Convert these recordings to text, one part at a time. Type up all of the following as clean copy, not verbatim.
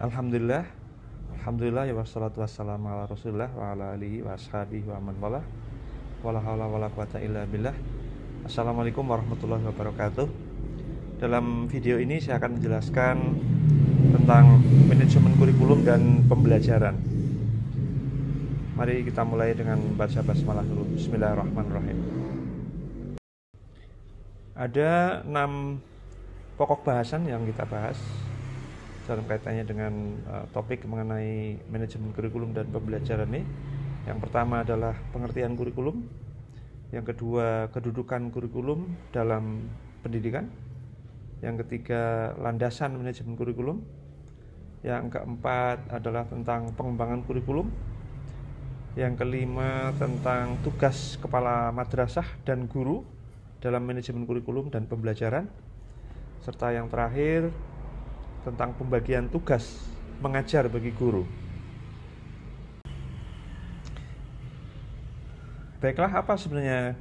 Alhamdulillah, Alhamdulillah ya wassalatu wassalamu ala Rasulillah wa ala alihi wa ashabihi wa man wala. Wala haula wala quwata illa billah. Assalamualaikum warahmatullahi wabarakatuh. Dalam video ini saya akan menjelaskan tentang manajemen kurikulum dan pembelajaran. Mari kita mulai dengan baca basmalah dulu. Bismillahirrahmanirrahim. Ada 6 pokok bahasan yang kita bahas dalam kaitannya dengan topik mengenai manajemen kurikulum dan pembelajaran ini. Yang pertama adalah pengertian kurikulum, yang kedua kedudukan kurikulum dalam pendidikan, yang ketiga landasan manajemen kurikulum, yang keempat adalah tentang pengembangan kurikulum, yang kelima tentang tugas kepala madrasah dan guru dalam manajemen kurikulum dan pembelajaran, serta yang terakhir tentang pembagian tugas mengajar bagi guru. Baiklah, apa sebenarnya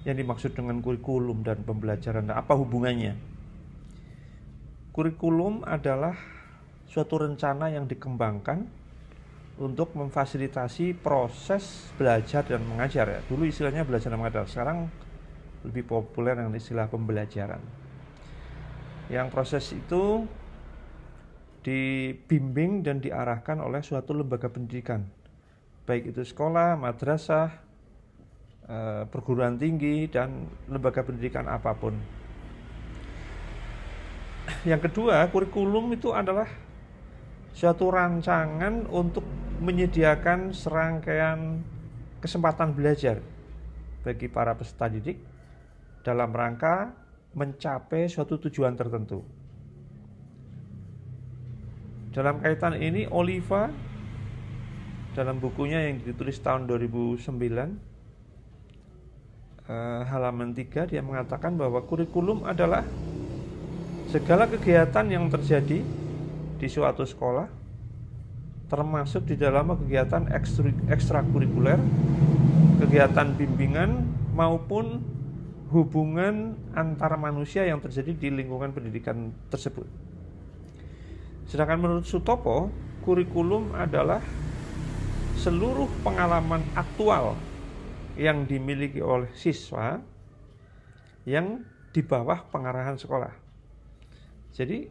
yang dimaksud dengan kurikulum dan pembelajaran? Apa hubungannya? Kurikulum adalah suatu rencana yang dikembangkan untuk memfasilitasi proses belajar dan mengajar. Dulu istilahnya belajar dan mengajar, sekarang lebih populer dengan istilah pembelajaran. Yang proses itu dibimbing dan diarahkan oleh suatu lembaga pendidikan, baik itu sekolah, madrasah, perguruan tinggi, dan lembaga pendidikan apapun. Yang kedua, kurikulum itu adalah suatu rancangan untuk menyediakan serangkaian kesempatan belajar bagi para peserta didik dalam rangka mencapai suatu tujuan tertentu. Dalam kaitan ini, Oliva dalam bukunya yang ditulis tahun 2009 halaman 3, dia mengatakan bahwa kurikulum adalah segala kegiatan yang terjadi di suatu sekolah, termasuk di dalam kegiatan ekstrakurikuler, kegiatan bimbingan maupun hubungan antar manusia yang terjadi di lingkungan pendidikan tersebut. Sedangkan menurut Sutopo, kurikulum adalah seluruh pengalaman aktual yang dimiliki oleh siswa yang di bawah pengarahan sekolah. Jadi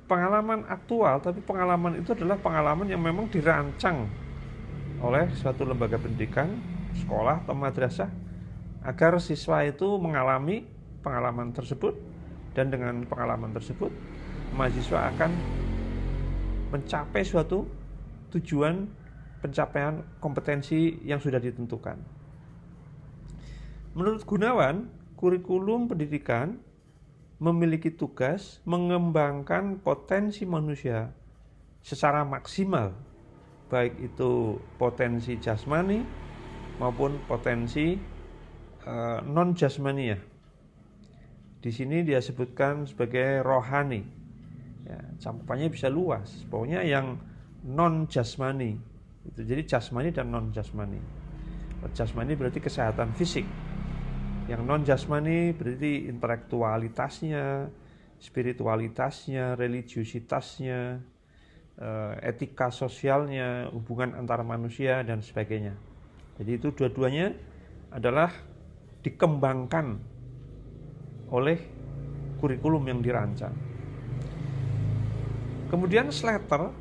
pengalaman aktual, tapi pengalaman itu adalah pengalaman yang memang dirancang oleh suatu lembaga pendidikan, sekolah atau madrasah, agar siswa itu mengalami pengalaman tersebut, dan dengan pengalaman tersebut mahasiswa akan mencapai suatu tujuan pencapaian kompetensi yang sudah ditentukan. Menurut Gunawan, kurikulum pendidikan memiliki tugas mengembangkan potensi manusia secara maksimal, baik itu potensi jasmani maupun potensi non jasmania. Di sini dia sebutkan sebagai rohani. Ya, cakupannya bisa luas. Pokoknya yang non jasmani itu, jadi jasmani dan non jasmani. Jasmani berarti kesehatan fisik. Yang non jasmani berarti intelektualitasnya, spiritualitasnya, religiusitasnya, etika sosialnya, hubungan antar manusia dan sebagainya. Jadi itu dua-duanya adalah dikembangkan oleh kurikulum yang dirancang. Kemudian Slater,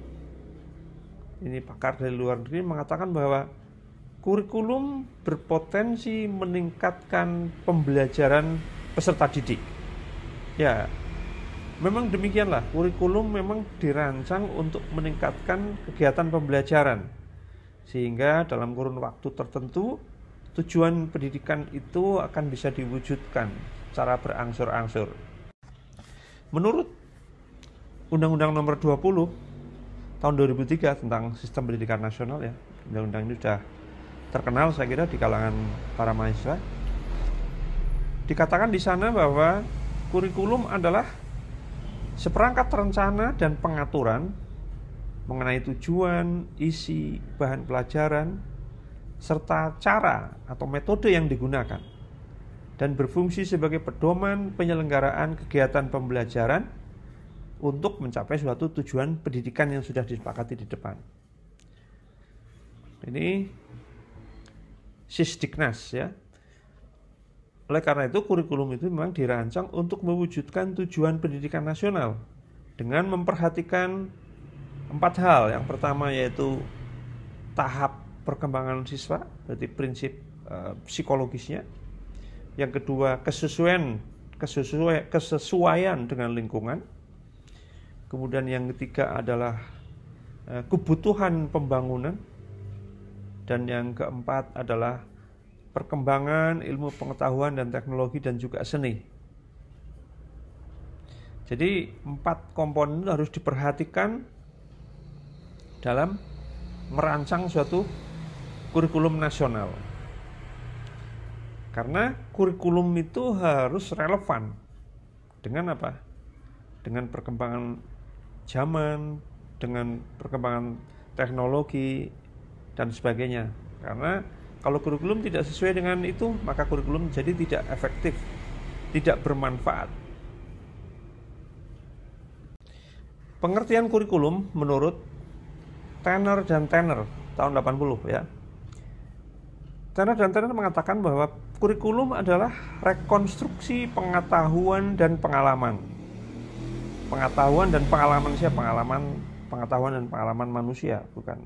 ini pakar dari luar negeri, mengatakan bahwa kurikulum berpotensi meningkatkan pembelajaran peserta didik. Ya, memang demikianlah, kurikulum memang dirancang untuk meningkatkan kegiatan pembelajaran, sehingga dalam kurun waktu tertentu tujuan pendidikan itu akan bisa diwujudkan secara berangsur-angsur. Menurut Undang-Undang Nomor 20 tahun 2003 tentang Sistem Pendidikan Nasional, ya, undang-undang ini sudah terkenal saya kira di kalangan para mahasiswa. Dikatakan di sana bahwa kurikulum adalah seperangkat rencana dan pengaturan mengenai tujuan, isi, bahan pelajaran, serta cara atau metode yang digunakan, dan berfungsi sebagai pedoman penyelenggaraan kegiatan pembelajaran untuk mencapai suatu tujuan pendidikan yang sudah disepakati di depan. Ini Sisdiknas ya. Oleh karena itu kurikulum itu memang dirancang untuk mewujudkan tujuan pendidikan nasional dengan memperhatikan 4 hal. Yang pertama yaitu tahap perkembangan siswa, berarti prinsip psikologisnya. Yang kedua kesesuaian dengan lingkungan. Kemudian yang ketiga adalah kebutuhan pembangunan. Dan yang keempat adalah perkembangan ilmu pengetahuan dan teknologi dan juga seni. Jadi 4 komponen itu harus diperhatikan dalam merancang suatu kurikulum nasional. Karena kurikulum itu harus relevan dengan apa? Dengan perkembangan zaman, dengan perkembangan teknologi dan sebagainya. Karena kalau kurikulum tidak sesuai dengan itu, maka kurikulum jadi tidak efektif, tidak bermanfaat. Pengertian kurikulum menurut Tanner dan Tanner tahun 80 ya. Tanner dan Tanner mengatakan bahwa kurikulum adalah rekonstruksi pengetahuan dan pengalaman. Pengetahuan dan pengalaman siapa? Pengetahuan dan pengalaman manusia, bukan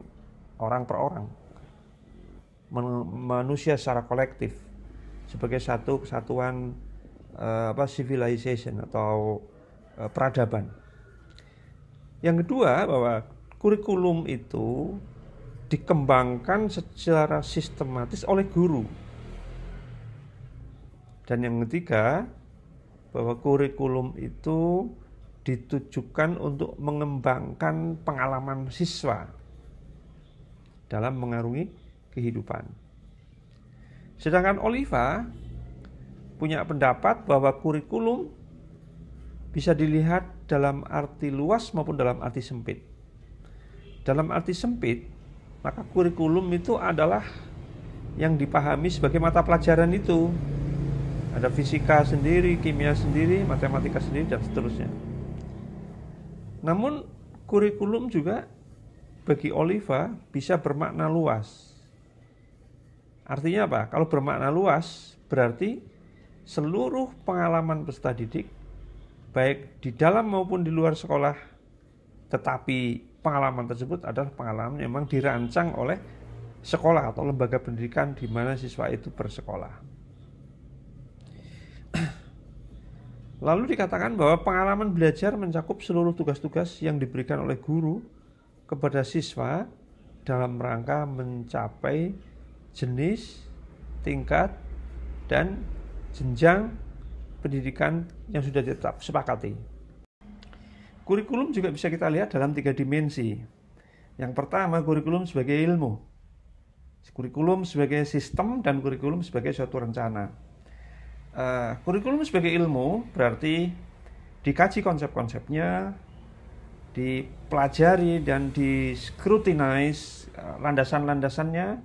orang per orang. Manusia secara kolektif sebagai satu kesatuan civilization atau peradaban. Yang kedua, bahwa kurikulum itu dikembangkan secara sistematis oleh guru. Dan yang ketiga, bahwa kurikulum itu ditujukan untuk mengembangkan pengalaman siswa dalam mengarungi kehidupan. Sedangkan Oliva punya pendapat bahwa kurikulum bisa dilihat dalam arti luas maupun dalam arti sempit. Dalam arti sempit, maka kurikulum itu adalah yang dipahami sebagai mata pelajaran itu. Ada fisika sendiri, kimia sendiri, matematika sendiri, dan seterusnya. Namun kurikulum juga bagi Oliva bisa bermakna luas. Artinya apa? Kalau bermakna luas berarti seluruh pengalaman peserta didik, baik di dalam maupun di luar sekolah, tetapi pengalaman tersebut adalah pengalaman yang memang dirancang oleh sekolah atau lembaga pendidikan di mana siswa itu bersekolah. Lalu dikatakan bahwa pengalaman belajar mencakup seluruh tugas-tugas yang diberikan oleh guru kepada siswa dalam rangka mencapai jenis, tingkat, dan jenjang pendidikan yang sudah tetap sepakati. Kurikulum juga bisa kita lihat dalam 3 dimensi. Yang pertama, kurikulum sebagai ilmu, kurikulum sebagai sistem, dan kurikulum sebagai suatu rencana. Kurikulum sebagai ilmu berarti dikaji konsep-konsepnya, dipelajari dan discrutinize landasan-landasannya,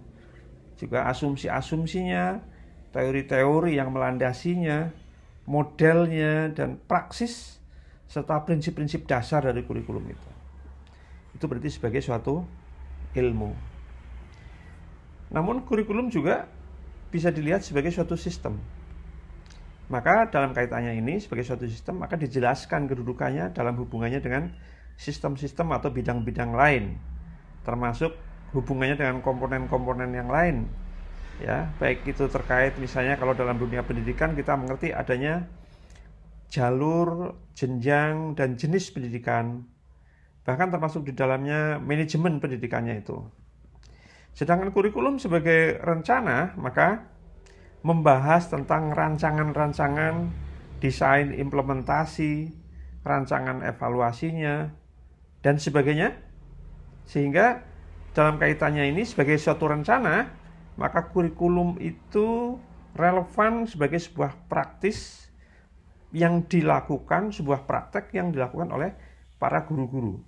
juga asumsi-asumsinya, teori-teori yang melandasinya, modelnya, dan praksis, serta prinsip-prinsip dasar dari kurikulum itu. Itu berarti sebagai suatu ilmu. Namun kurikulum juga bisa dilihat sebagai suatu sistem. Maka dalam kaitannya ini sebagai suatu sistem, maka dijelaskan kedudukannya dalam hubungannya dengan sistem-sistem atau bidang-bidang lain, termasuk hubungannya dengan komponen-komponen yang lain. Ya, baik itu terkait misalnya kalau dalam dunia pendidikan kita mengerti adanya jalur, jenjang, dan jenis pendidikan, bahkan termasuk di dalamnya manajemen pendidikannya itu. Sedangkan kurikulum sebagai rencana, maka membahas tentang rancangan-rancangan, desain implementasi, rancangan evaluasinya, dan sebagainya. Sehingga dalam kaitannya ini sebagai suatu rencana, maka kurikulum itu relevan sebagai sebuah praktis yang dilakukan, sebuah praktek yang dilakukan oleh para guru-guru.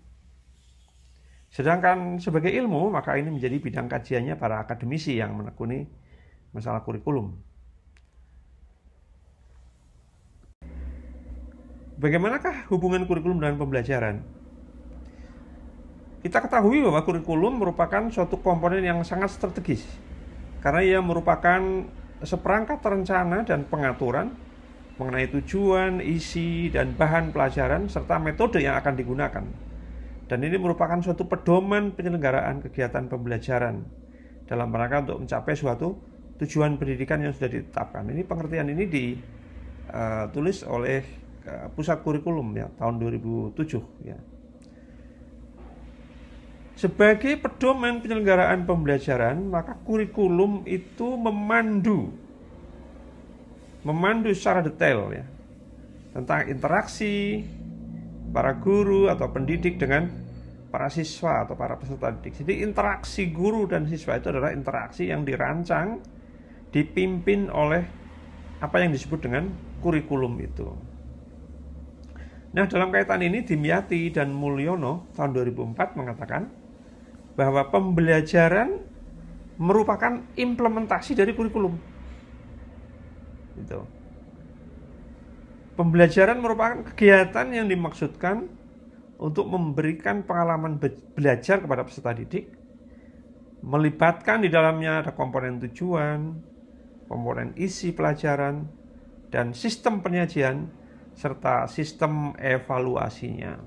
Sedangkan sebagai ilmu, maka ini menjadi bidang kajiannya para akademisi yang menekuni masalah kurikulum. bagaimanakah hubungan kurikulum dengan pembelajaran? Kita ketahui bahwa kurikulum merupakan suatu komponen yang sangat strategis, karena ia merupakan seperangkat rencana dan pengaturan mengenai tujuan, isi, dan bahan pelajaran, serta metode yang akan digunakan. Dan ini merupakan suatu pedoman penyelenggaraan kegiatan pembelajaran dalam rangka untuk mencapai suatu tujuan pendidikan yang sudah ditetapkan. Ini pengertian ini ditulis oleh Pusat Kurikulum ya, tahun 2007 ya. Sebagai pedoman penyelenggaraan pembelajaran, maka kurikulum itu memandu secara detail ya, tentang interaksi para guru atau pendidik dengan para siswa atau para peserta didik. Jadi interaksi guru dan siswa itu adalah interaksi yang dirancang, dipimpin oleh apa yang disebut dengan kurikulum itu. Nah, dalam kaitan ini Dimyati dan Mulyono tahun 2004 mengatakan bahwa pembelajaran merupakan implementasi dari kurikulum. Gitu. Pembelajaran merupakan kegiatan yang dimaksudkan untuk memberikan pengalaman belajar kepada peserta didik, melibatkan di dalamnya ada komponen tujuan, komponen isi pelajaran, dan sistem penyajian, serta sistem evaluasinya.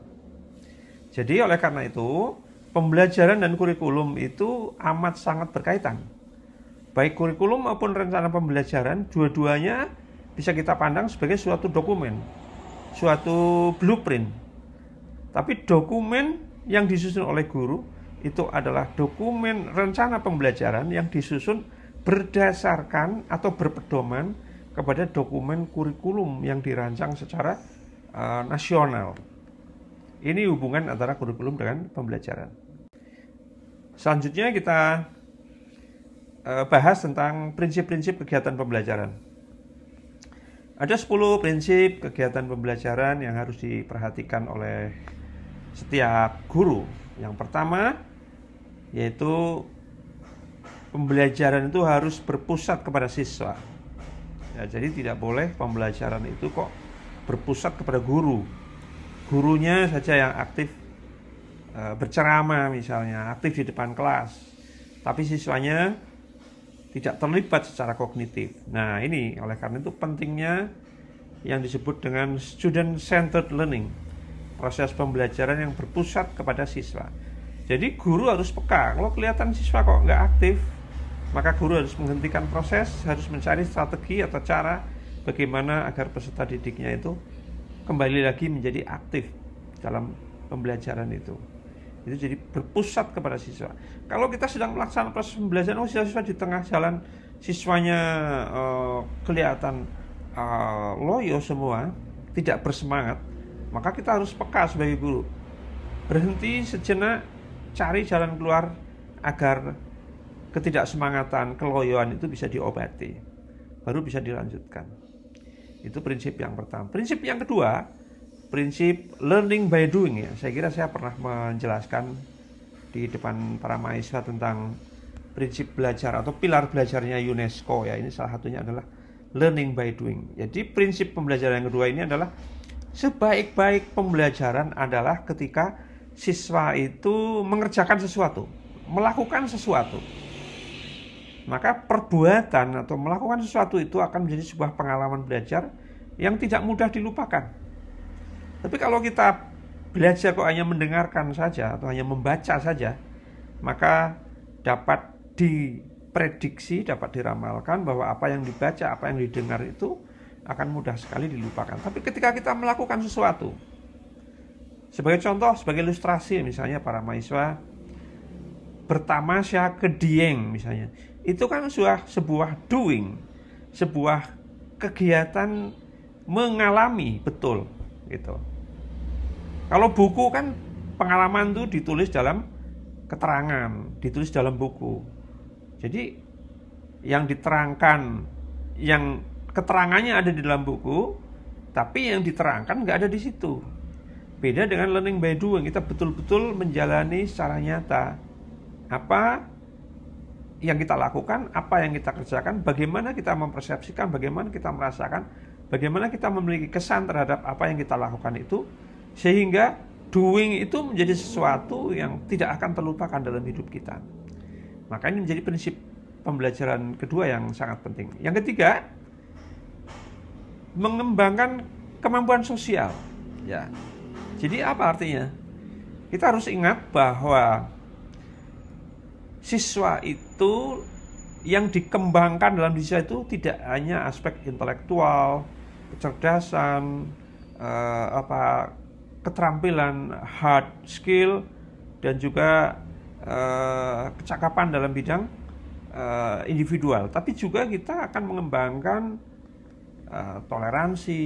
Jadi oleh karena itu, pembelajaran dan kurikulum itu amat sangat berkaitan. Baik kurikulum maupun rencana pembelajaran, dua-duanya bisa kita pandang sebagai suatu dokumen, suatu blueprint. Tapi dokumen yang disusun oleh guru itu adalah dokumen rencana pembelajaran yang disusun berdasarkan atau berpedoman kepada dokumen kurikulum yang dirancang secara nasional. Ini hubungan antara kurikulum dengan pembelajaran. Selanjutnya kita bahas tentang prinsip-prinsip kegiatan pembelajaran. Ada 10 prinsip kegiatan pembelajaran yang harus diperhatikan oleh setiap guru. Yang pertama yaitu pembelajaran itu harus berpusat kepada siswa. Ya, jadi tidak boleh pembelajaran itu kok berpusat kepada guru. Gurunya saja yang aktif berceramah misalnya, aktif di depan kelas, tapi siswanya tidak terlibat secara kognitif. Nah, ini oleh karena itu pentingnya yang disebut dengan student-centered learning, proses pembelajaran yang berpusat kepada siswa. Jadi guru harus peka, kalau kelihatan siswa kok nggak aktif, maka guru harus menghentikan proses, harus mencari strategi atau cara bagaimana agar peserta didiknya itu kembali lagi menjadi aktif dalam pembelajaran itu. Itu jadi berpusat kepada siswa. Kalau kita sedang melaksanakan proses pembelajaran, siswa di tengah jalan siswanya kelihatan loyo semua, tidak bersemangat, maka kita harus peka sebagai guru. Berhenti sejenak, cari jalan keluar agar ketidaksemangatan, keloyoan itu bisa diobati, baru bisa dilanjutkan. Itu prinsip yang pertama. Prinsip yang kedua, prinsip learning by doing ya. Saya kira saya pernah menjelaskan di depan para mahasiswa tentang prinsip belajar atau pilar belajarnya UNESCO ya. Ini salah satunya adalah learning by doing. Jadi prinsip pembelajaran yang kedua ini adalah sebaik-baik pembelajaran adalah ketika siswa itu mengerjakan sesuatu, melakukan sesuatu. Maka perbuatan atau melakukan sesuatu itu akan menjadi sebuah pengalaman belajar yang tidak mudah dilupakan. Tapi kalau kita belajar kok hanya mendengarkan saja atau hanya membaca saja, maka dapat diprediksi, dapat diramalkan bahwa apa yang dibaca, apa yang didengar itu akan mudah sekali dilupakan. Tapi ketika kita melakukan sesuatu, sebagai contoh, sebagai ilustrasi misalnya para mahasiswa bertamasya ke Dieng misalnya, itu kan sebuah doing, sebuah kegiatan mengalami betul gitu. Kalau buku kan pengalaman itu ditulis dalam keterangan, ditulis dalam buku. Jadi yang diterangkan, yang keterangannya ada di dalam buku, tapi yang diterangkan nggak ada di situ. Beda dengan learning by doing, kita betul-betul menjalani secara nyata apa yang kita lakukan, apa yang kita kerjakan, bagaimana kita mempersepsikan, bagaimana kita merasakan, bagaimana kita memiliki kesan terhadap apa yang kita lakukan itu, sehingga doing itu menjadi sesuatu yang tidak akan terlupakan dalam hidup kita. Maka ini menjadi prinsip pembelajaran kedua yang sangat penting. Yang ketiga, mengembangkan kemampuan sosial. Ya. Jadi apa artinya? Kita harus ingat bahwa siswa itu yang dikembangkan dalam diri itu tidak hanya aspek intelektual, kecerdasan, keterampilan hard skill, dan juga kecakapan dalam bidang individual, tapi juga kita akan mengembangkan toleransi,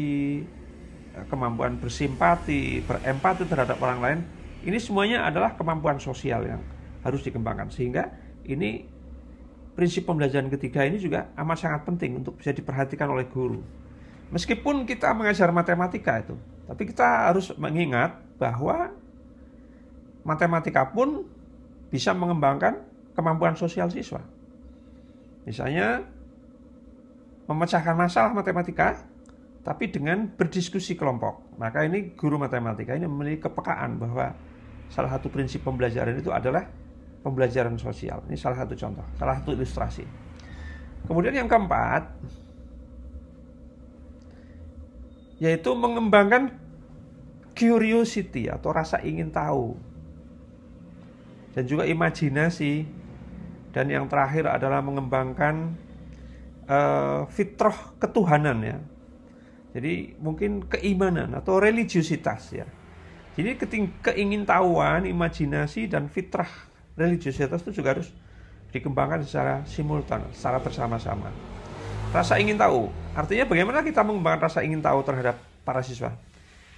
kemampuan bersimpati, berempati terhadap orang lain. Ini semuanya adalah kemampuan sosial yang harus dikembangkan, sehingga ini prinsip pembelajaran ketiga ini juga amat sangat penting untuk bisa diperhatikan oleh guru. Meskipun kita mengajar matematika itu, tapi kita harus mengingat bahwa matematika pun bisa mengembangkan kemampuan sosial siswa. Misalnya memecahkan masalah matematika, tapi dengan berdiskusi kelompok. Maka ini guru matematika ini memiliki kepekaan bahwa salah satu prinsip pembelajaran itu adalah pembelajaran sosial. Ini salah satu contoh, salah satu ilustrasi. Kemudian yang keempat, yaitu mengembangkan curiosity atau rasa ingin tahu, dan juga imajinasi. Dan yang terakhir adalah mengembangkan fitrah ketuhanan, ya. Jadi mungkin keimanan atau religiusitas, ya. Jadi keingintahuan, imajinasi, dan fitrah religiusitas itu juga harus dikembangkan secara simultan, secara bersama-sama. Rasa ingin tahu, artinya bagaimana kita mengembangkan rasa ingin tahu terhadap para siswa.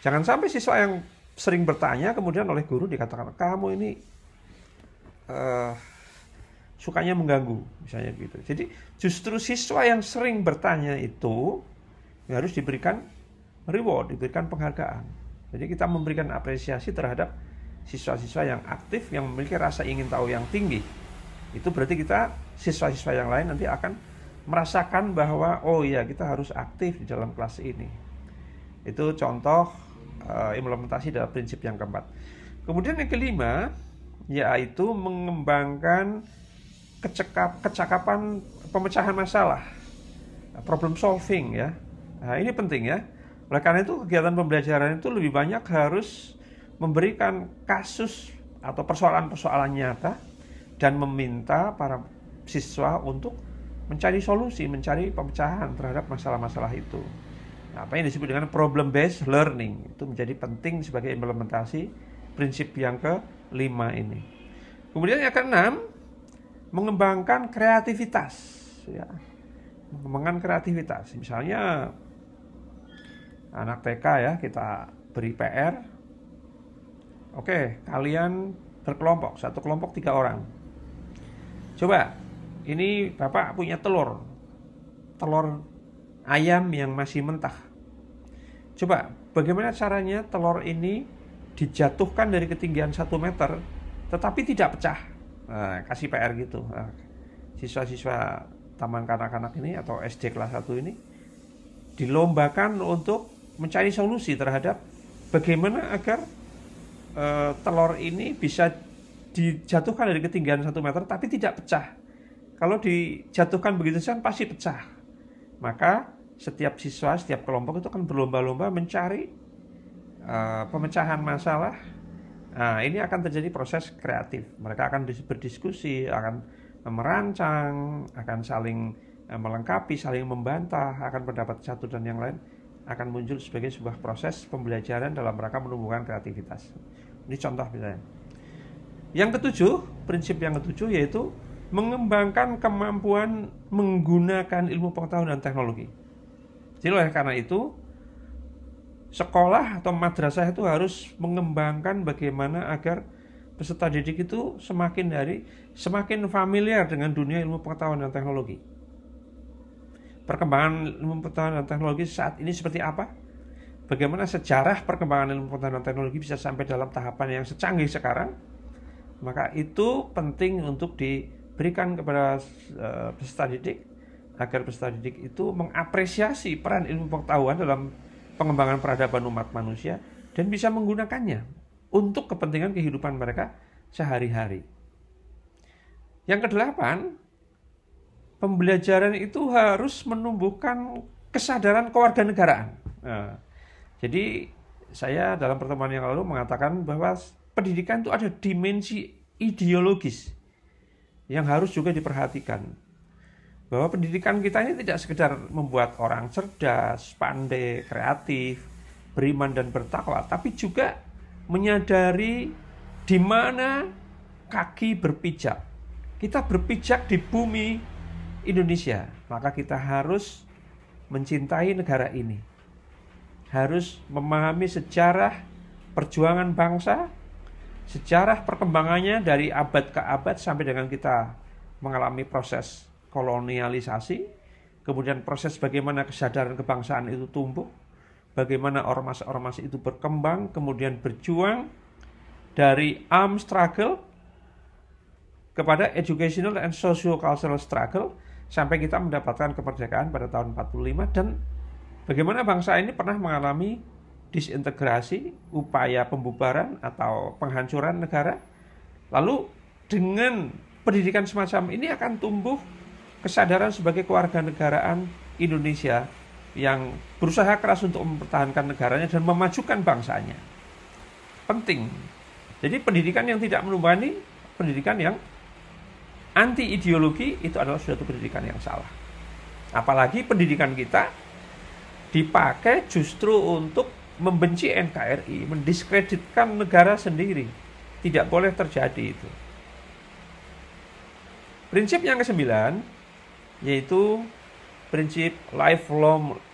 Jangan sampai siswa yang sering bertanya kemudian oleh guru dikatakan, kamu ini sukanya mengganggu, misalnya gitu. Jadi justru siswa yang sering bertanya itu harus diberikan reward, diberikan penghargaan. Jadi kita memberikan apresiasi terhadap siswa-siswa yang aktif, yang memiliki rasa ingin tahu yang tinggi. Itu berarti kita, siswa-siswa yang lain nanti akan merasakan bahwa oh iya, kita harus aktif di dalam kelas ini. Itu contoh implementasi dalam prinsip yang keempat. Kemudian yang kelima, yaitu mengembangkan kecakapan pemecahan masalah, problem solving, ya. Nah, ini penting, ya. Oleh karena itu kegiatan pembelajaran itu lebih banyak harus memberikan kasus atau persoalan-persoalan nyata dan meminta para siswa untuk mencari solusi, mencari pemecahan terhadap masalah-masalah itu. Nah, apa yang disebut dengan problem based learning itu menjadi penting sebagai implementasi prinsip yang kelima ini. Kemudian yang keenam, mengembangkan kreativitas, ya. Mengembangkan kreativitas. Misalnya anak TK, ya, kita beri PR. Oke, kalian berkelompok, satu kelompok 3 orang. Coba, ini Bapak punya telur ayam yang masih mentah. Coba, bagaimana caranya telur ini dijatuhkan dari ketinggian 1 meter tetapi tidak pecah. Nah, kasih PR gitu. Nah, siswa-siswa taman kanak-kanak ini atau SD kelas 1 ini dilombakan untuk mencari solusi terhadap bagaimana agar telur ini bisa dijatuhkan dari ketinggian 1 meter tapi tidak pecah. Kalau dijatuhkan begitu saja pasti pecah. Maka setiap siswa, setiap kelompok itu akan berlomba-lomba mencari pemecahan masalah. Nah, ini akan terjadi proses kreatif. Mereka akan berdiskusi, akan merancang, akan saling melengkapi, saling membantah, akan pendapat satu dan yang lain akan muncul sebagai sebuah proses pembelajaran dalam rangka menumbuhkan kreativitas. Ini contoh misalnya. Yang ketujuh, prinsip yang ketujuh yaitu mengembangkan kemampuan menggunakan ilmu pengetahuan dan teknologi. Jadi oleh karena itu, sekolah atau madrasah itu harus mengembangkan bagaimana agar peserta didik itu semakin familiar dengan dunia ilmu pengetahuan dan teknologi. Perkembangan ilmu pengetahuan dan teknologi saat ini seperti apa? Bagaimana sejarah perkembangan ilmu pengetahuan dan teknologi bisa sampai dalam tahapan yang secanggih sekarang? Maka itu penting untuk diberikan kepada peserta didik agar peserta didik itu mengapresiasi peran ilmu pengetahuan dalam pengembangan peradaban umat manusia dan bisa menggunakannya untuk kepentingan kehidupan mereka sehari-hari. Yang kedelapan, pembelajaran itu harus menumbuhkan kesadaran kewarganegaraan. Nah, jadi saya dalam pertemuan yang lalu mengatakan bahwa pendidikan itu ada dimensi ideologis yang harus juga diperhatikan. Bahwa pendidikan kita ini tidak sekedar membuat orang cerdas, pandai, kreatif, beriman dan bertakwa, tapi juga menyadari di mana kaki berpijak. Kita berpijak di bumi Indonesia, maka kita harus mencintai negara ini. Harus memahami sejarah perjuangan bangsa, sejarah perkembangannya dari abad ke abad sampai dengan kita mengalami proses kolonialisasi, kemudian proses bagaimana kesadaran kebangsaan itu tumbuh, bagaimana ormas-ormas itu berkembang, kemudian berjuang dari armed struggle kepada educational and socio-cultural struggle sampai kita mendapatkan kemerdekaan pada tahun 45, dan bagaimana bangsa ini pernah mengalami disintegrasi, upaya pembubaran atau penghancuran negara. Lalu dengan pendidikan semacam ini akan tumbuh kesadaran sebagai kewarganegaraan Indonesia yang berusaha keras untuk mempertahankan negaranya dan memajukan bangsanya. Penting. Jadi pendidikan yang tidak menumbuhkan ini, pendidikan yang anti ideologi, itu adalah suatu pendidikan yang salah. Apalagi pendidikan kita dipakai justru untuk membenci NKRI, mendiskreditkan negara sendiri. Tidak boleh terjadi itu. Prinsip yang ke-9 yaitu prinsip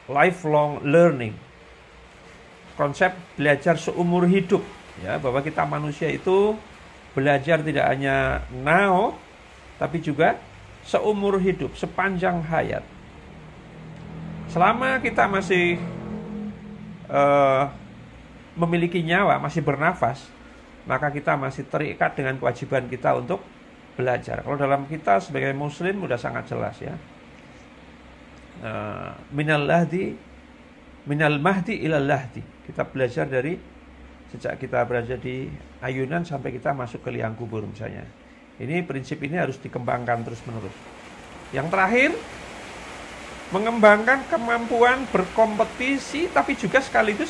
lifelong learning. Konsep belajar seumur hidup, ya, bahwa kita manusia itu belajar tidak hanya now tapi juga seumur hidup, sepanjang hayat. Selama kita masih memiliki nyawa, masih bernafas, maka kita masih terikat dengan kewajiban kita untuk belajar. Kalau dalam kita sebagai muslim sudah sangat jelas, ya. Minal mahdi ilal lahdi. Kita belajar dari sejak kita berada di ayunan sampai kita masuk ke liang kubur misalnya. Ini prinsip ini harus dikembangkan terus-menerus. Yang terakhir, mengembangkan kemampuan berkompetisi tapi juga sekaligus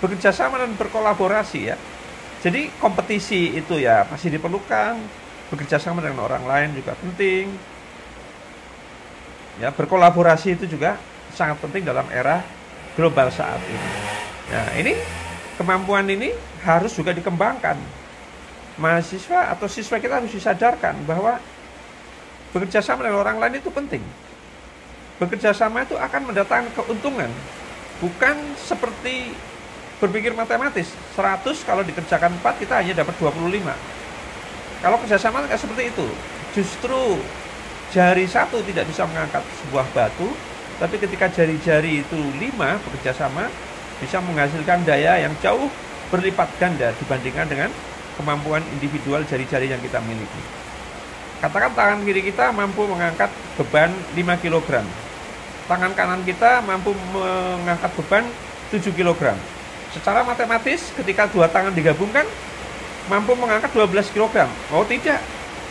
bekerja sama dan berkolaborasi, ya. Jadi kompetisi itu ya masih diperlukan, bekerja sama dengan orang lain juga penting. Ya, berkolaborasi itu juga sangat penting dalam era global saat ini. Nah, ini kemampuan ini harus juga dikembangkan. Mahasiswa atau siswa kita harus disadarkan bahwa bekerja sama dengan orang lain itu penting. Bekerja sama itu akan mendatangkan keuntungan. Bukan seperti berpikir matematis, 100 kalau dikerjakan 4 kita hanya dapat 25. Kalau kerjasama tidak seperti itu. Justru jari satu tidak bisa mengangkat sebuah batu, tapi ketika jari-jari itu 5 bekerja sama, bisa menghasilkan daya yang jauh berlipat ganda dibandingkan dengan kemampuan individual jari-jari yang kita miliki. Katakan tangan kiri kita mampu mengangkat beban 5 kg. Tangan kanan kita mampu mengangkat beban 7 kg. Secara matematis, ketika dua tangan digabungkan, mampu mengangkat 12 kg. Oh tidak,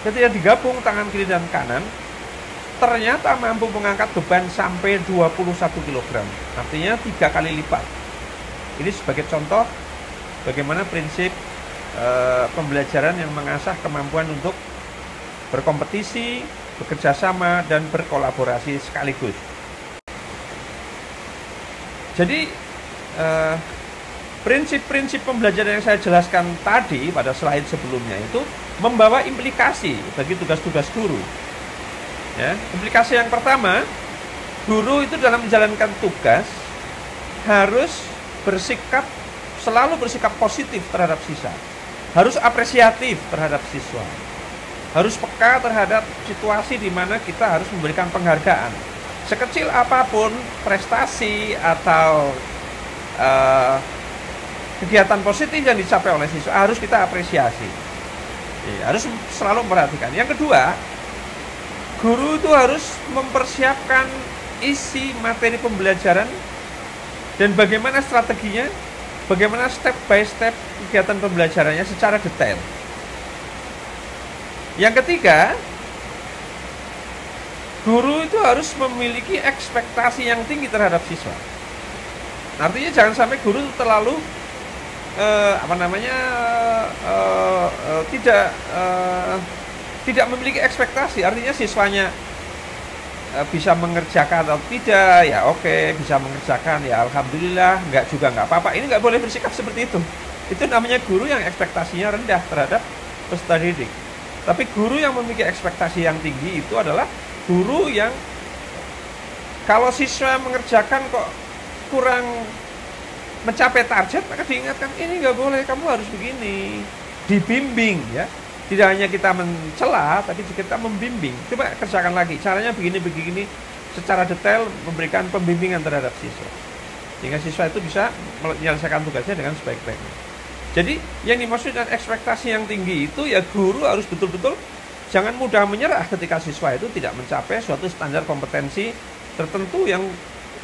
ketika digabung tangan kiri dan kanan, ternyata mampu mengangkat beban sampai 21 kg. Artinya 3 kali lipat. Ini sebagai contoh bagaimana prinsip pembelajaran yang mengasah kemampuan untuk berkompetisi, bekerja sama, dan berkolaborasi sekaligus. Jadi prinsip-prinsip pembelajaran yang saya jelaskan tadi pada slide sebelumnya itu membawa implikasi bagi tugas-tugas guru. Ya, implikasi yang pertama, guru itu dalam menjalankan tugas harus selalu bersikap positif terhadap siswa, harus apresiatif terhadap siswa, harus peka terhadap situasi di mana kita harus memberikan penghargaan. Sekecil apapun prestasi atau kegiatan positif yang dicapai oleh siswa harus kita apresiasi. Ya, harus selalu memperhatikan. Yang kedua, guru itu harus mempersiapkan isi materi pembelajaran dan bagaimana strateginya, bagaimana step by step kegiatan pembelajarannya secara detail. Yang ketiga, guru itu harus memiliki ekspektasi yang tinggi terhadap siswa. Artinya jangan sampai guru terlalu tidak memiliki ekspektasi. Artinya siswanya bisa mengerjakan atau tidak, ya oke, bisa mengerjakan, ya alhamdulillah, enggak juga enggak apa-apa. Ini enggak boleh bersikap seperti itu. Itu namanya guru yang ekspektasinya rendah terhadap peserta didik. Tapi guru yang memiliki ekspektasi yang tinggi itu adalah guru yang kalau siswa mengerjakan kok kurang mencapai target, maka diingatkan, ini nggak boleh, kamu harus begini. Dibimbing, ya. Tidak hanya kita mencela, tapi kita membimbing. Coba kerjakan lagi, caranya begini-begini, secara detail memberikan pembimbingan terhadap siswa. Sehingga siswa itu bisa menyelesaikan tugasnya dengan sebaik-baiknya. Jadi yang dimaksud dengan ekspektasi yang tinggi itu ya guru harus betul-betul jangan mudah menyerah ketika siswa itu tidak mencapai suatu standar kompetensi tertentu yang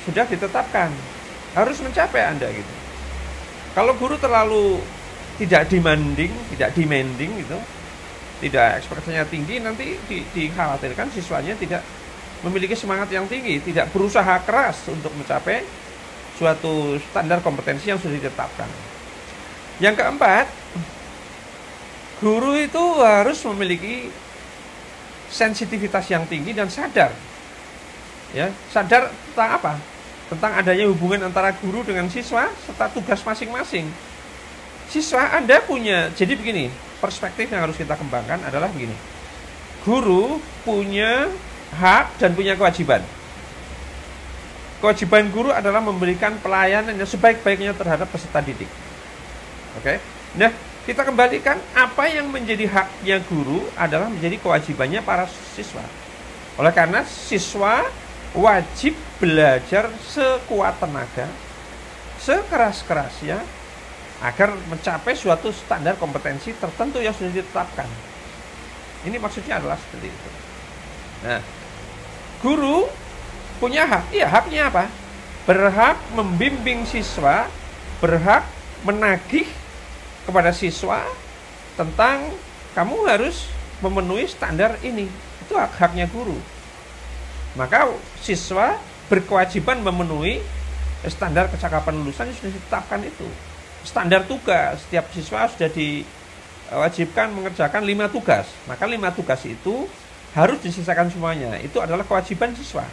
sudah ditetapkan. Harus mencapai Anda gitu. Kalau guru terlalu tidak demanding gitu, tidak ekspektasinya tinggi, nanti dikhawatirkan siswanya tidak memiliki semangat yang tinggi, tidak berusaha keras untuk mencapai suatu standar kompetensi yang sudah ditetapkan. Yang keempat, guru itu harus memiliki sensitivitas yang tinggi dan sadar. Ya, sadar tentang apa? Tentang adanya hubungan antara guru dengan siswa serta tugas masing-masing. Siswa Anda punya, jadi begini, perspektif yang harus kita kembangkan adalah begini. Guru punya hak dan punya kewajiban. Kewajiban guru adalah memberikan pelayanan yang sebaik-baiknya terhadap peserta didik. Oke. Nah, kita kembalikan apa yang menjadi haknya guru adalah menjadi kewajibannya para siswa. Oleh karena siswa wajib belajar sekuat tenaga, sekeras-kerasnya agar mencapai suatu standar kompetensi tertentu yang sudah ditetapkan. Ini maksudnya adalah seperti itu. Nah, guru punya hak. Iya, haknya apa? Berhak membimbing siswa, berhak menagih kepada siswa tentang kamu harus memenuhi standar ini. Itu hak-haknya guru. Maka siswa berkewajiban memenuhi standar kecakapan lulusan yang sudah ditetapkan itu. Standar tugas, setiap siswa sudah diwajibkan mengerjakan 5 tugas. Maka 5 tugas itu harus diselesaikan semuanya. Itu adalah kewajiban siswa.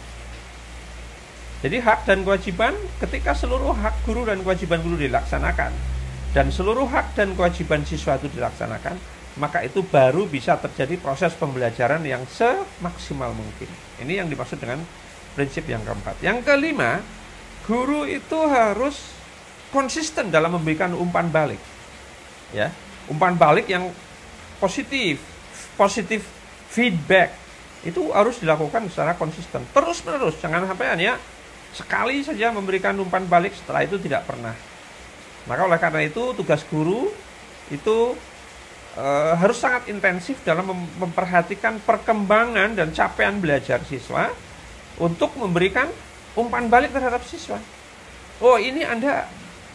Jadi hak dan kewajiban, ketika seluruh hak guru dan kewajiban guru dilaksanakan, dan seluruh hak dan kewajiban siswa itu dilaksanakan, maka itu baru bisa terjadi proses pembelajaran yang semaksimal mungkin. Ini yang dimaksud dengan prinsip yang keempat. Yang kelima, guru itu harus konsisten dalam memberikan umpan balik. Ya, umpan balik yang positif feedback itu harus dilakukan secara konsisten, terus-menerus. Jangan sampai hanya sekali saja memberikan umpan balik, setelah itu tidak pernah. Maka oleh karena itu tugas guru itu harus sangat intensif dalam memperhatikan perkembangan dan capaian belajar siswa untuk memberikan umpan balik terhadap siswa. Oh, ini Anda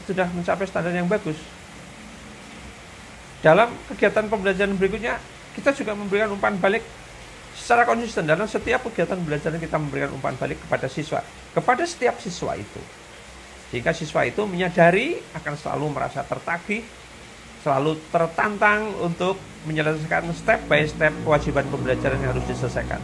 sudah mencapai standar yang bagus. Dalam kegiatan pembelajaran berikutnya, kita juga memberikan umpan balik secara konsisten. Dalam setiap kegiatan belajar kita memberikan umpan balik kepada siswa, kepada setiap siswa itu. Jika siswa itu menyadari akan selalu merasa tertagih, selalu tertantang untuk menyelesaikan step by step kewajiban pembelajaran yang harus diselesaikan.